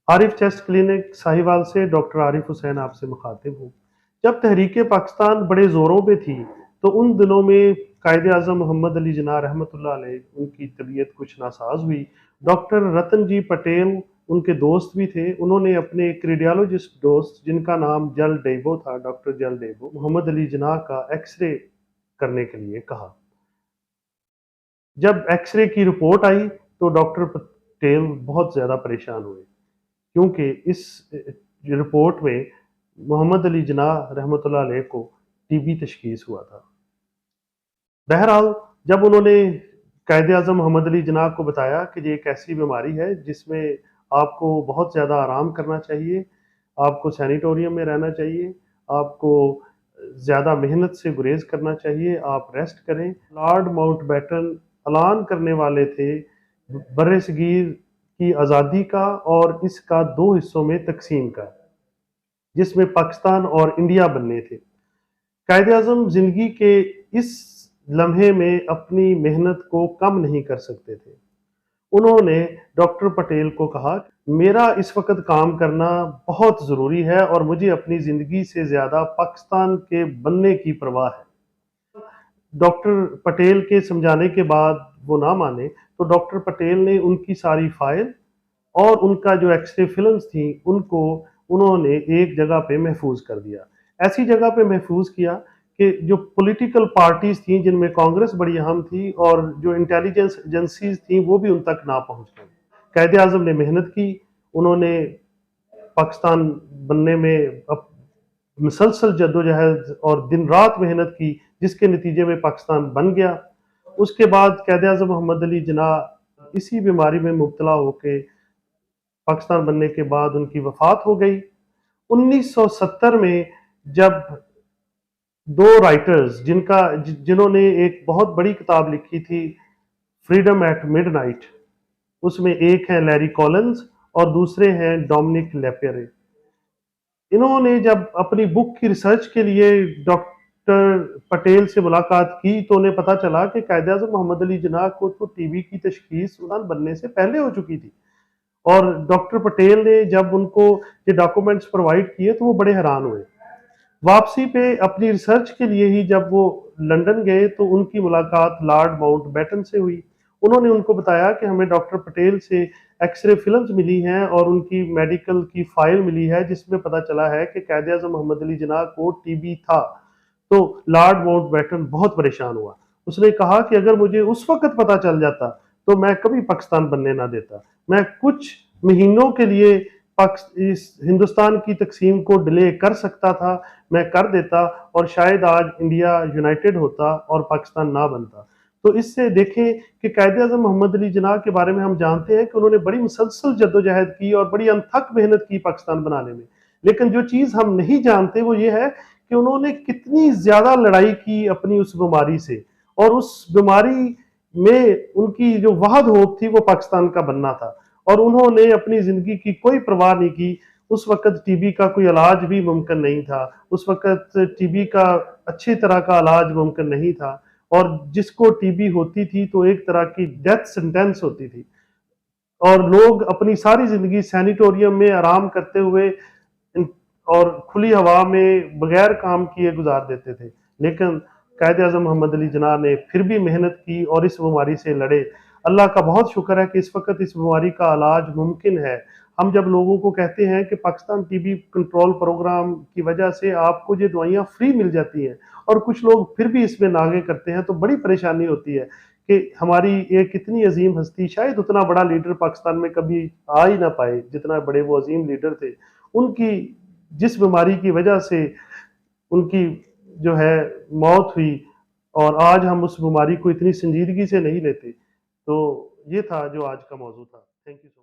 عارف chest clinic Sahiwal से doctor Arif Hussain आपसे मुखातिब हूँ। जब तहरीक पाकिस्तान बड़े ज़ोरों पे थी तो उन दिनों में कायद आज़म मोहम्मद अली जिन्ना रहमतुल्लाह अलैह उनकी तबीयत कुछ नासाज हुई। डॉक्टर रतन जी पटेल उनके दोस्त भी थे। उन्होंने अपने एक रेडियोलॉजिस्ट दोस्त जिनका नाम जल डेबो था, डॉक्टर जल डेबो, मोहम्मद अली जिन्ना का एक्सरे करने के लिए कहा। जब एक्सरे की रिपोर्ट आई तो डॉक्टर पटेल बहुत ज़्यादा परेशान हुए, क्योंकि इस रिपोर्ट में मोहम्मद अली जिन्नाह रहमतुल्लाह अलैह को टीबी तशखीस हुआ था। बहरहाल जब उन्होंने कायद आज़म मोहम्मद अली जिन्नाह को बताया कि ये एक ऐसी बीमारी है जिसमें आपको बहुत ज़्यादा आराम करना चाहिए, आपको सैनिटोरियम में रहना चाहिए, आपको ज़्यादा मेहनत से गुरेज करना चाहिए, आप रेस्ट करें। लॉर्ड माउंटबेटन ऐलान करने वाले थे बर्र-ए-सगीर की आज़ादी का और इसका दो हिस्सों में तकसीम का, जिसमें पाकिस्तान और इंडिया बनने थे। कायद आज़म ज़िंदगी के इस लम्हे में अपनी मेहनत को कम नहीं कर सकते थे। उन्होंने डॉक्टर पटेल को कहा, मेरा इस वक्त काम करना बहुत ज़रूरी है और मुझे अपनी ज़िंदगी से ज़्यादा पाकिस्तान के बनने की परवाह है। डॉक्टर पटेल के समझाने के बाद वो ना माने तो डॉक्टर पटेल ने उनकी सारी फाइल और उनका जो एक्सरे फिल्म्स थी उनको उन्होंने एक जगह पे महफूज कर दिया। ऐसी जगह पे महफूज किया कि जो पॉलिटिकल पार्टीज थी जिनमें कांग्रेस बड़ी अहम थी और जो इंटेलिजेंस एजेंसीज थी वो भी उन तक ना पहुंच पाई। कायद आज़म ने मेहनत की, उन्होंने पाकिस्तान बनने में मुसलसल जद्दोजहद और दिन रात मेहनत की, जिसके नतीजे में पाकिस्तान बन गया। उसके बाद कायद आज़म मोहम्मद अली जिन्नाह इसी बीमारी में मुब्तला होके पाकिस्तान बनने के बाद उनकी वफात हो गई। 1970 में जब दो राइटर्स जिन्होंने एक बहुत बड़ी किताब लिखी थी फ्रीडम एट मिडनाइट, उसमें एक है लैरी कॉलिंस और दूसरे हैं डोमिनिक लेपेरे। इन्होंने जब अपनी बुक की रिसर्च के लिए डॉक्टर पटेल से मुलाकात की तो उन्हें पता चला कि कायद आज़म मोहम्मद अली जिन्नाह को तो टीबी की तशखीस बनने से पहले हो चुकी थी। और डॉक्टर पटेल ने जब उनको ये डॉक्यूमेंट्स प्रोवाइड किए तो वो बड़े हैरान हुए। वापसी पे अपनी रिसर्च के लिए ही जब वो लंदन गए तो उनकी मुलाकात लॉर्ड माउंटबेटन से हुई। उन्होंने उनको बताया कि हमें डॉक्टर पटेल से एक्सरे फिल्म्स मिली हैं और उनकी मेडिकल की फाइल मिली है जिसमें पता चला है कि कायद आज़म मोहम्मद अली जिन्नाह को टीबी था। तो लॉर्ड माउंटबेटन बहुत परेशान हुआ। उसने कहा कि अगर मुझे उस वक्त पता चल जाता तो मैं कभी पाकिस्तान बनने ना देता। मैं कुछ महीनों के लिए इस हिंदुस्तान की तकसीम को डिले कर सकता था, मैं कर देता और शायद आज इंडिया यूनाइटेड होता और पाकिस्तान ना बनता। तो इससे देखें कि कायद आज़म मोहम्मद अली जिन्नाह के बारे में हम जानते हैं कि उन्होंने बड़ी मुसलसल जद्दोजहद की और बड़ी अनथक मेहनत की पाकिस्तान बनाने में। लेकिन जो चीज़ हम नहीं जानते वो ये है कि उन्होंने कितनी ज़्यादा लड़ाई की अपनी उस बीमारी से, और उस बीमारी में उनकी जो वहद होप थी वो पाकिस्तान का बनना था। और उन्होंने अपनी ज़िंदगी की कोई परवाह नहीं की। उस वक़्त टीबी का कोई इलाज भी मुमकिन नहीं था। उस वक़्त टीबी का अच्छी तरह का इलाज मुमकिन नहीं था और जिसको टीबी होती थी तो एक तरह की डेथ सेंटेंस होती थी और लोग अपनी सारी ज़िंदगी सैनिटोरियम में आराम करते हुए और खुली हवा में बगैर काम किए गुजार देते थे। लेकिन कायद आज़म मोहम्मद अली जिन्नाह ने फिर भी मेहनत की और इस बीमारी से लड़े। अल्लाह का बहुत शुक्र है कि इस वक़्त इस बीमारी का इलाज मुमकिन है। हम जब लोगों को कहते हैं कि पाकिस्तान टीबी कंट्रोल प्रोग्राम की वजह से आपको ये दवाइयाँ फ्री मिल जाती हैं और कुछ लोग फिर भी इसमें नागे करते हैं, तो बड़ी परेशानी होती है कि हमारी एक इतनी अजीम हस्ती, शायद उतना बड़ा लीडर पाकिस्तान में कभी आ ही ना पाए जितना बड़े वो अजीम लीडर थे। उनकी जिस बीमारी की वजह से उनकी जो है मौत हुई और आज हम उस बीमारी को इतनी संजीदगी से नहीं लेते। तो ये था जो आज का मौजू था। Thank you so much.